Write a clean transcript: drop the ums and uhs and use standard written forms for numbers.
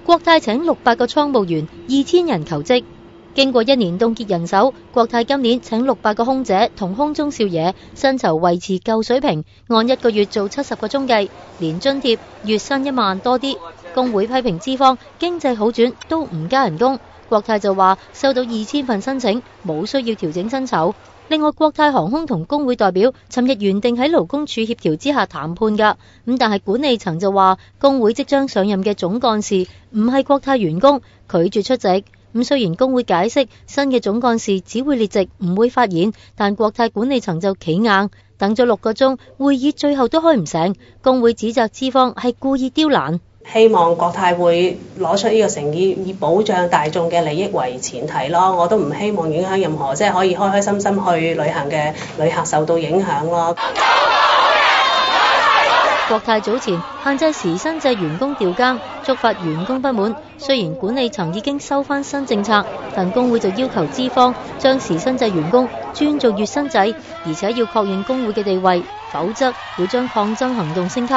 國泰請600個倉務員，2000人求職。經過1年凍結人手，國泰今年請600個空姐同空中少爺，薪酬維持舊水平，按1個月做70個鐘計，連津貼月薪1萬多啲。工會批評資方經濟好轉都唔加人工，國泰就話收到2000份申請，冇需要調整薪酬。另外，國泰航空同工會代表尋日原定喺勞工處協調之下談判㗎，但係管理層就話工會即將上任嘅總幹事唔係國泰員工，拒絕出席。雖然工會解釋新嘅總幹事只會列席，唔會發言，但國泰管理層就企硬，等咗6個鐘，會議最後都開唔成。工會指責資方係故意刁難。希望國泰會攞出呢個誠意，以保障大眾嘅利益為前提咯。我都唔希望影響任何即係可以開開心心去旅行嘅旅客受到影響咯。國泰早前限制時薪制員工調更，觸發員工不滿。雖然管理層已經收返新政策，但工會就要求資方將時薪制員工轉做月薪制，而且要確認工會嘅地位，否則會將抗爭行動升級。